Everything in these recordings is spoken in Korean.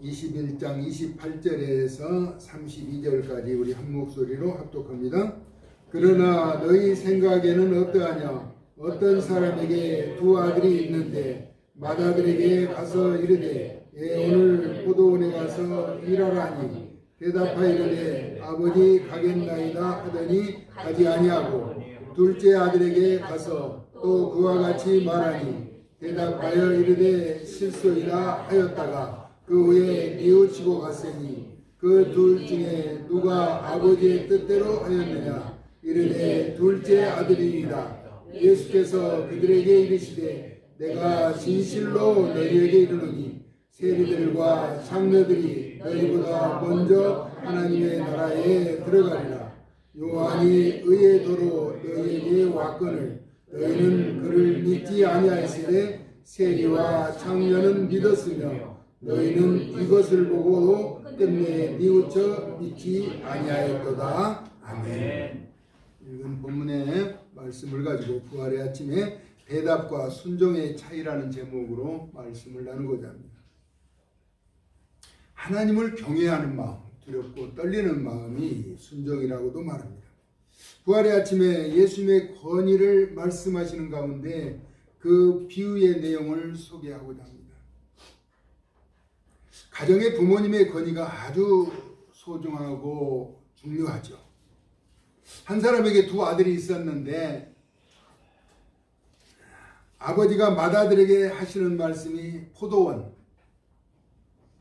21장 28절에서 32절까지 우리 한 목소리로 합독합니다. 그러나 너희 생각에는 어떠하냐? 어떤 사람에게 두 아들이 있는데 맏아들에게 가서 이르되 오늘 포도원에 가서 일하라니 대답하이르되 아버지 가겠나이다 하더니 가지 아니하고 둘째 아들에게 가서 또 그와 같이 말하니 대답하여 이르되 실소이다 하였다가 그 후에 뉘우치고 갔으니 그 둘 중에 누가 아버지의 뜻대로 하였느냐? 이르되 둘째 아들이니이다. 예수께서 그들에게 이르시되 내가 진실로 너희에게 이르노니 세리들과 장로들이 너희보다 먼저 하나님의 나라에 들어가리라. 요한이 의의 도로 너희에게 왔거늘 너희는 그를 믿지 아니하였으되 세리와 장로는 믿었으며 너희는 이것을 보고 끝내 뉘우쳐 믿지 아니하였도다. 아멘. 읽은 본문의 말씀을 가지고 부활의 아침에 대답과 순종의 차이라는 제목으로 말씀을 나누고자 합니다. 하나님을 경외하는 마음, 두렵고 떨리는 마음이 순종이라고도 말합니다. 부활의 아침에 예수님의 권위를 말씀하시는 가운데 그 비유의 내용을 소개하고자 합니다. 가정의 부모님의 권위가 아주 소중하고 중요하죠. 한 사람에게 두 아들이 있었는데 아버지가 맏아들에게 하시는 말씀이 포도원,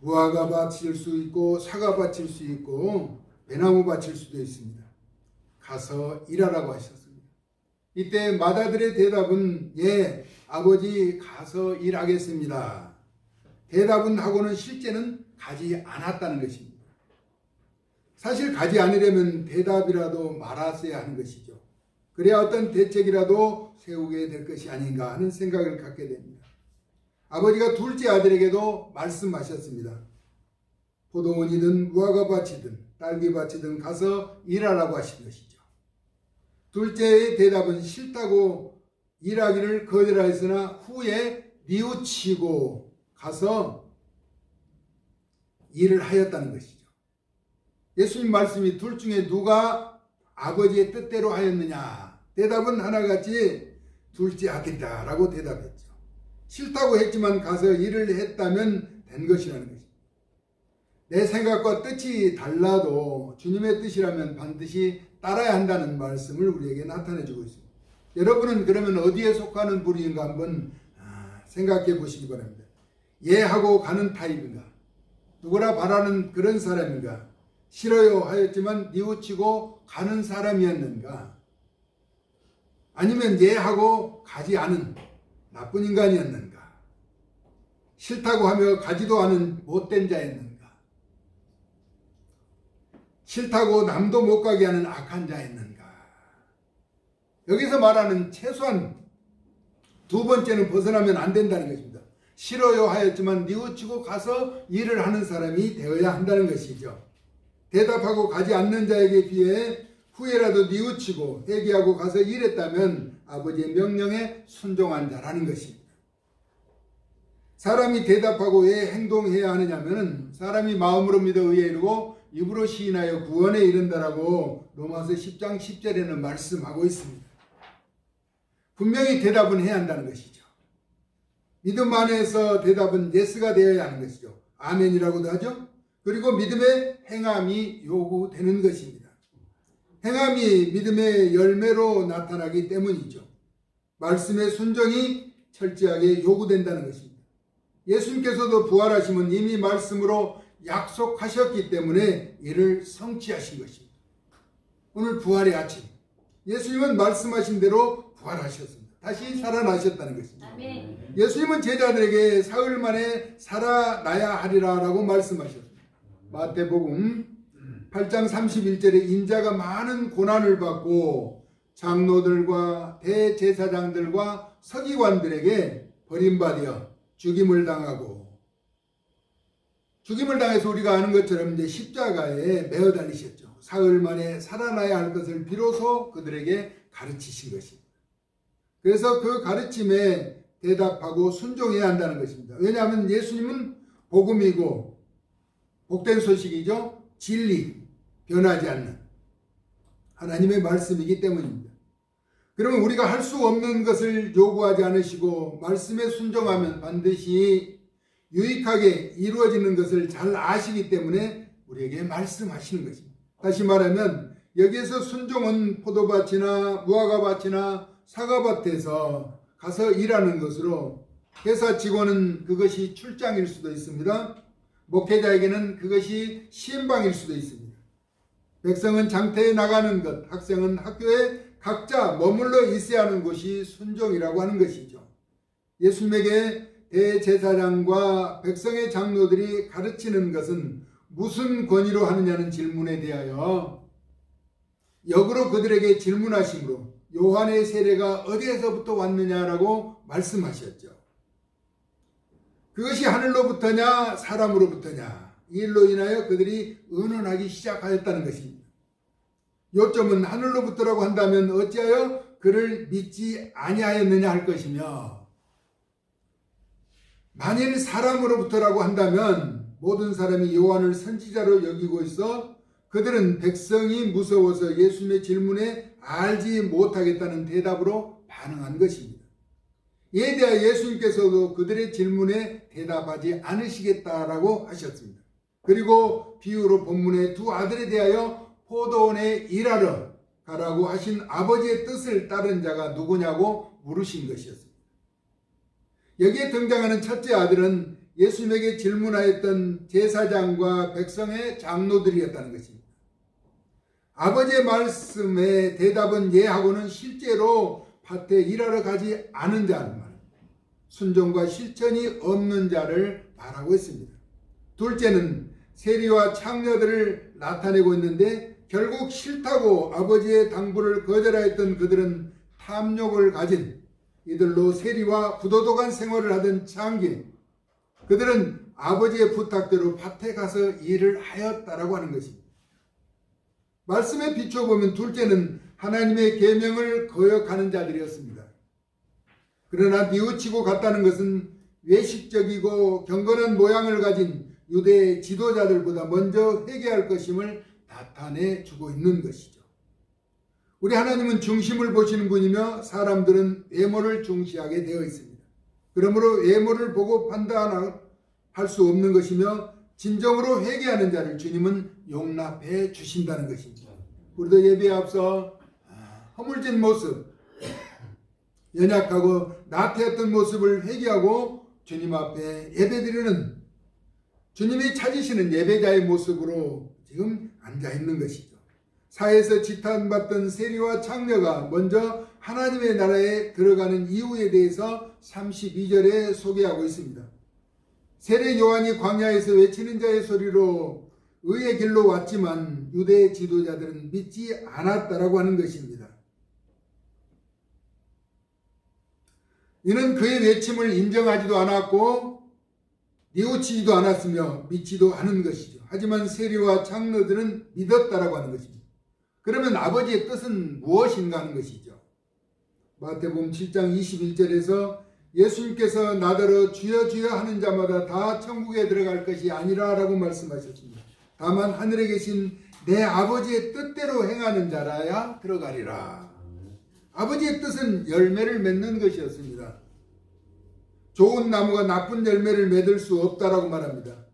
무화과 밭일 수 있고 사과 밭일 수 있고 배나무 밭일 수도 있습니다. 가서 일하라고 하셨습니다. 이때 맏아들의 대답은 예, 아버지 가서 일하겠습니다. 대답은 하고는 실제는 가지 않았다는 것입니다. 사실 가지 않으려면 대답이라도 말았어야 하는 것이죠. 그래야 어떤 대책이라도 세우게 될 것이 아닌가 하는 생각을 갖게 됩니다. 아버지가 둘째 아들에게도 말씀하셨습니다. 포도원이든 무화과밭이든 딸기밭이든 가서 일하라고 하신 것이죠. 둘째의 대답은 싫다고 일하기를 거절하였으나 후에 뉘우치고 가서 일을 하였다는 것이죠. 예수님 말씀이 둘 중에 누가 아버지의 뜻대로 하였느냐? 대답은 하나같이 둘째 아들이다라고 대답했죠. 싫다고 했지만 가서 일을 했다면 된 것이라는 것입니다. 내 생각과 뜻이 달라도 주님의 뜻이라면 반드시 따라야 한다는 말씀을 우리에게 나타내주고 있습니다. 여러분은 그러면 어디에 속하는 부류인가 한번 생각해 보시기 바랍니다. 예하고 가는 타입인가? 누구라 바라는 그런 사람인가? 싫어요 하였지만 뉘우치고 가는 사람이었는가? 아니면 예하고 가지 않은 나쁜 인간이었는가? 싫다고 하며 가지도 않은 못된 자였는가? 싫다고 남도 못 가게 하는 악한 자였는가? 여기서 말하는 최소한 두 번째는 벗어나면 안 된다는 것입니다. 싫어요 하였지만 뉘우치고 가서 일을 하는 사람이 되어야 한다는 것이죠. 대답하고 가지 않는 자에게 비해 후에라도 뉘우치고 회개하고 가서 일했다면 아버지의 명령에 순종한 자라는 것입니다. 사람이 대답하고 왜 행동해야 하느냐면 사람이 마음으로 믿어 의에 이르고 입으로 시인하여 구원에 이른다라고 로마서 10장 10절에는 말씀하고 있습니다. 분명히 대답은 해야 한다는 것이죠. 믿음 안에서 대답은 예스가 되어야 하는 것이죠. 아멘이라고도 하죠. 그리고 믿음의 행함이 요구되는 것입니다. 행함이 믿음의 열매로 나타나기 때문이죠. 말씀의 순종이 철저하게 요구된다는 것입니다. 예수님께서도 부활하심은 이미 말씀으로 약속하셨기 때문에 이를 성취하신 것입니다. 오늘 부활의 아침, 예수님은 말씀하신 대로 부활하셨습니다. 다시 살아나셨다는 것입니다. 아멘. 예수님은 제자들에게 사흘 만에 살아나야 하리라 라고 말씀하셨습니다. 마태복음 8장 31절에 인자가 많은 고난을 받고 장로들과 대제사장들과 서기관들에게 버림받아 죽임을 당하고 죽임을 당해서 우리가 아는 것처럼 이제 십자가에 매어 달리셨죠. 사흘 만에 살아나야 할 것을 비로소 그들에게 가르치신 것입니다. 그래서 그 가르침에 대답하고 순종해야 한다는 것입니다. 왜냐하면 예수님은 복음이고 복된 소식이죠. 진리, 변하지 않는 하나님의 말씀이기 때문입니다. 그러면 우리가 할 수 없는 것을 요구하지 않으시고 말씀에 순종하면 반드시 유익하게 이루어지는 것을 잘 아시기 때문에 우리에게 말씀하시는 것입니다. 다시 말하면 여기에서 순종은 포도밭이나 무화과밭이나 사과밭에서 가서 일하는 것으로, 회사 직원은 그것이 출장일 수도 있습니다. 목회자에게는 그것이 시험방일 수도 있습니다. 백성은 장터에 나가는 것, 학생은 학교에 각자 머물러 있어야 하는 곳이 순종이라고 하는 것이죠. 예수님에게 대제사장과 백성의 장로들이 가르치는 것은 무슨 권위로 하느냐는 질문에 대하여 역으로 그들에게 질문하심으로 요한의 세례가 어디에서부터 왔느냐라고 말씀하셨죠. 그것이 하늘로부터냐 사람으로부터냐, 이 일로 인하여 그들이 의논하기 시작하였다는 것입니다. 요점은 하늘로부터라고 한다면 어찌하여 그를 믿지 아니하였느냐 할 것이며, 만일 사람으로부터라고 한다면 모든 사람이 요한을 선지자로 여기고 있어 그들은 백성이 무서워서 예수님의 질문에 알지 못하겠다는 대답으로 반응한 것입니다. 이에 대하여 예수님께서도 그들의 질문에 대답하지 않으시겠다라고 하셨습니다. 그리고 비유로 본문의 두 아들에 대하여 포도원에 일하러 가라고 하신 아버지의 뜻을 따른 자가 누구냐고 물으신 것이었습니다. 여기에 등장하는 첫째 아들은 예수님에게 질문하였던 제사장과 백성의 장로들이었다는 것입니다. 아버지의 말씀에 대답은 예하고는 실제로 밭에 일하러 가지 않은 자는 말, 순종과 실천이 없는 자를 말하고 있습니다. 둘째는 세리와 창녀들을 나타내고 있는데, 결국 싫다고 아버지의 당부를 거절하였던 그들은 탐욕을 가진 이들로 세리와 부도덕한 생활을 하던 장기인, 그들은 아버지의 부탁대로 밭에 가서 일을 하였다라고 하는 것입니다. 말씀에 비춰보면 둘째는 하나님의 계명을 거역하는 자들이었습니다. 그러나 뉘우치고 갔다는 것은 외식적이고 경건한 모양을 가진 유대의 지도자들보다 먼저 회개할 것임을 나타내 주고 있는 것이죠. 우리 하나님은 중심을 보시는 분이며 사람들은 외모를 중시하게 되어 있습니다. 그러므로 외모를 보고 판단할 수 없는 것이며 진정으로 회개하는 자를 주님은 용납해 주신다는 것입니다. 우리도 예배에 앞서 허물진 모습, 연약하고 나태했던 모습을 회개하고 주님 앞에 예배드리는, 주님이 찾으시는 예배자의 모습으로 지금 앉아있는 것이죠. 사회에서 지탄받던 세리와 창녀가 먼저 하나님의 나라에 들어가는 이유에 대해서 32절에 소개하고 있습니다. 세례 요한이 광야에서 외치는 자의 소리로 의의 길로 왔지만 유대 지도자들은 믿지 않았다라고 하는 것입니다. 이는 그의 외침을 인정하지도 않았고 뉘우치지도 않았으며 믿지도 않은 것이죠. 하지만 세리와 장로들은 믿었다라고 하는 것입니다. 그러면 아버지의 뜻은 무엇인가 하는 것이죠. 마태복음 7장 21절에서 예수님께서 나더러 주여 주여 하는 자마다 다 천국에 들어갈 것이 아니라 라고 말씀하셨습니다. 다만 하늘에 계신 내 아버지의 뜻대로 행하는 자라야 들어가리라. 아버지의 뜻은 열매를 맺는 것이었습니다. 좋은 나무가 나쁜 열매를 맺을 수 없다라고 말합니다.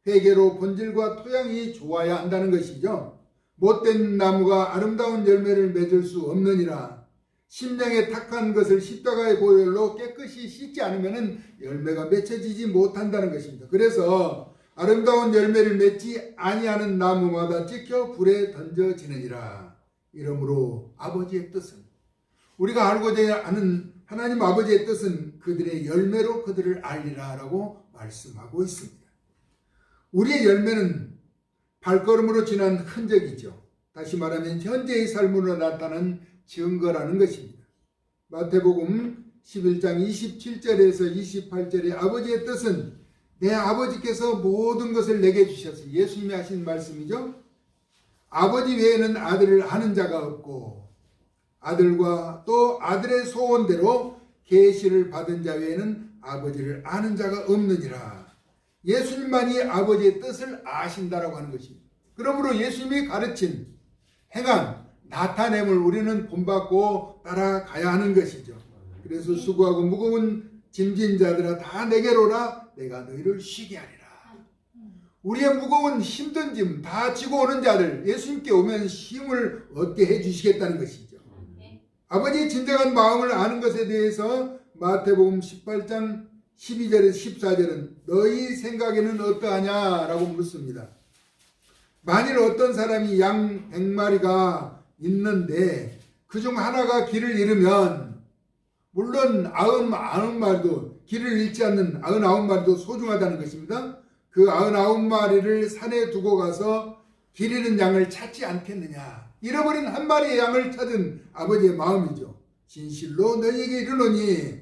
회개로 본질과 토양이 좋아야 한다는 것이죠. 못된 나무가 아름다운 열매를 맺을 수 없느니라. 심령에 탁한 것을 십자가의 보혈로 깨끗이 씻지 않으면 열매가 맺혀지지 못한다는 것입니다. 그래서 아름다운 열매를 맺지 아니하는 나무마다 찍혀 불에 던져지느니라. 이러므로 아버지의 뜻은, 우리가 알고자 하는 하나님 아버지의 뜻은 그들의 열매로 그들을 알리라 라고 말씀하고 있습니다. 우리의 열매는 발걸음으로 지난 흔적이죠. 다시 말하면 현재의 삶으로 나타난 증거라는 것입니다. 마태복음 11장 27절에서 28절에 아버지의 뜻은 내 아버지께서 모든 것을 내게 주셔서, 예수님이 하신 말씀이죠. 아버지 외에는 아들을 아는 자가 없고 아들과 또 아들의 소원대로 계시를 받은 자 외에는 아버지를 아는 자가 없느니라. 예수님만이 아버지의 뜻을 아신다라고 하는 것입니다. 그러므로 예수님이 가르친 행한 나타냄을 우리는 본받고 따라가야 하는 것이죠. 그래서 수고하고 무거운 짐진 자들아 다 내게로 오라 내가 너희를 쉬게 하리라. 우리의 무거운 힘든 짐 다 지고 오는 자들 예수님께 오면 힘을 얻게 해주시겠다는 것이죠. 아버지의 진정한 마음을 아는 것에 대해서 마태복음 18장 12절에서 14절은 너희 생각에는 어떠하냐 라고 묻습니다. 만일 어떤 사람이 양 100마리가 있는데 그중 하나가 길을 잃으면 물론 99마리도 길을 잃지 않는 99마리도 소중하다는 것입니다. 그 99마리를 산에 두고 가서 길 잃은 양을 찾지 않겠느냐. 잃어버린 한 마리의 양을 찾은 아버지의 마음이죠. 진실로 너희에게 이르노니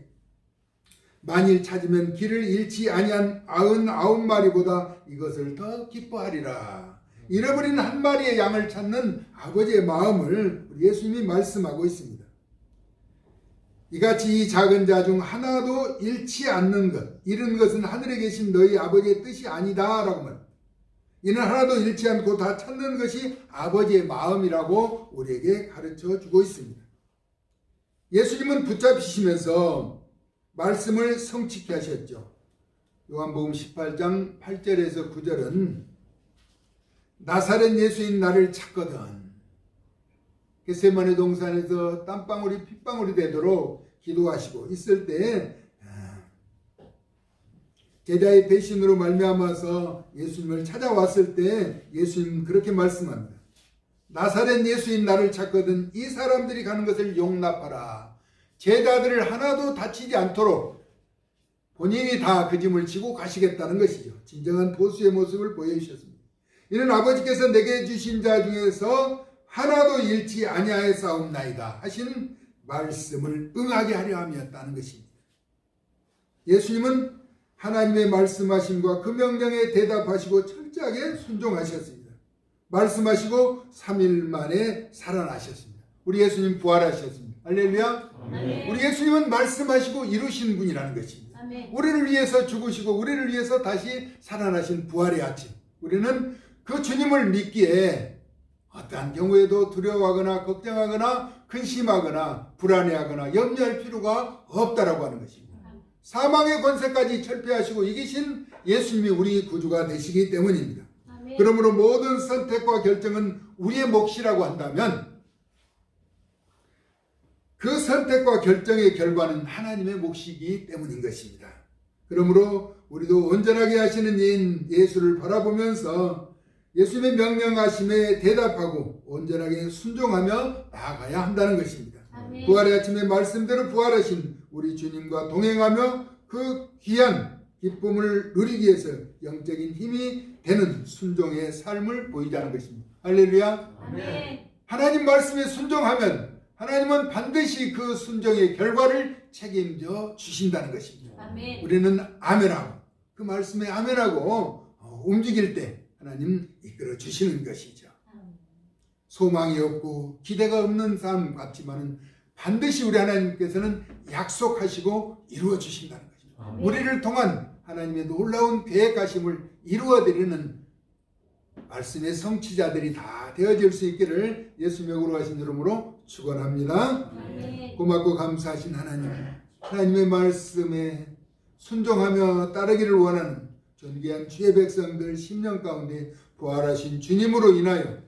만일 찾으면 길을 잃지 아니한 99마리보다 이것을 더 기뻐하리라. 잃어버린 한 마리의 양을 찾는 아버지의 마음을 예수님이 말씀하고 있습니다. 이같이 이 작은 자 중 하나도 잃지 않는 것, 잃은 것은 하늘에 계신 너희 아버지의 뜻이 아니다 라고 말합니다. 이는 하나도 잃지 않고 다 찾는 것이 아버지의 마음이라고 우리에게 가르쳐 주고 있습니다. 예수님은 붙잡히시면서 말씀을 성취케 하셨죠. 요한복음 18장 8절에서 9절은 나사렛 예수인 나를 찾거든 겟세마네 동산에서 땀방울이 핏방울이 되도록 기도하시고 있을 때 제자의 배신으로 말미암아서 예수님을 찾아왔을 때 예수님은 그렇게 말씀합니다. 나사렛 예수인 나를 찾거든 이 사람들이 가는 것을 용납하라. 제자들을 하나도 다치지 않도록 본인이 다 그 짐을 지고 가시겠다는 것이죠. 진정한 보수의 모습을 보여주셨습니다. 이는 아버지께서 내게 주신 자 중에서 하나도 잃지 아니하였사옵나이다 하신 말씀을 응하게 하려 함이었다는 것입니다. 예수님은 하나님의 말씀하심과 그 명령에 대답하시고 철저하게 순종하셨습니다. 말씀하시고 3일 만에 살아나셨습니다. 우리 예수님 부활하셨습니다. 할렐루야. 아멘. 우리 예수님은 말씀하시고 이루신 분이라는 것입니다. 아멘. 우리를 위해서 죽으시고 우리를 위해서 다시 살아나신 부활의 아침. 우리는 그 주님을 믿기에 어떠한 경우에도 두려워하거나 걱정하거나 근심하거나 불안해하거나 염려할 필요가 없다라고 하는 것입니다. 사망의 권세까지 철폐하시고 이기신 예수님이 우리 구주가 되시기 때문입니다. 아멘. 그러므로 모든 선택과 결정은 우리의 몫이라고 한다면 그 선택과 결정의 결과는 하나님의 몫이기 때문인 것입니다. 그러므로 우리도 온전하게 하시는 이인 예수를 바라보면서 예수님의 명령하심에 대답하고 온전하게 순종하며 나아가야 한다는 것입니다. 아멘. 부활의 아침에 말씀대로 부활하신 우리 주님과 동행하며 그 귀한 기쁨을 누리기 위해서 영적인 힘이 되는 순종의 삶을 보이자는 것입니다. 할렐루야. 아멘. 하나님 말씀에 순종하면 하나님은 반드시 그 순종의 결과를 책임져 주신다는 것입니다. 아멘. 우리는 아멘하고 그 말씀에 아멘하고 움직일 때 하나님 이끌어 주시는 것이죠. 소망이 없고 기대가 없는 삶 같지만은 반드시 우리 하나님께서는 약속하시고 이루어 주신다는 것입니다. 아멘. 우리를 통한 하나님의 놀라운 계획하심을 이루어드리는 말씀의 성취자들이 다 되어질 수 있기를 예수님의 거룩하신 이름으로 축원합니다. 아멘. 고맙고 감사하신 하나님, 하나님의 말씀에 순종하며 따르기를 원하는 존귀한 주의 백성들 10년 가운데 부활하신 주님으로 인하여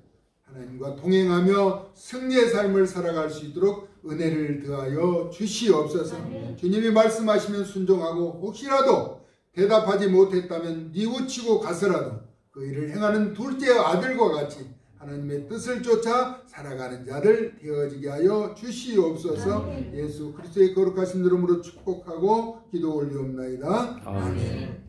하나님과 동행하며 승리의 삶을 살아갈 수 있도록 은혜를 더하여 주시옵소서. 아멘. 주님이 말씀하시면 순종하고 혹시라도 대답하지 못했다면 뉘우치고 가서라도 그 일을 행하는 둘째 아들과 같이 하나님의 뜻을 쫓아 살아가는 자들 되어지게 하여 주시옵소서. 아멘. 예수 그리스도의 거룩하신 이름으로 축복하고 기도 올리옵나이다. 아멘. 아멘.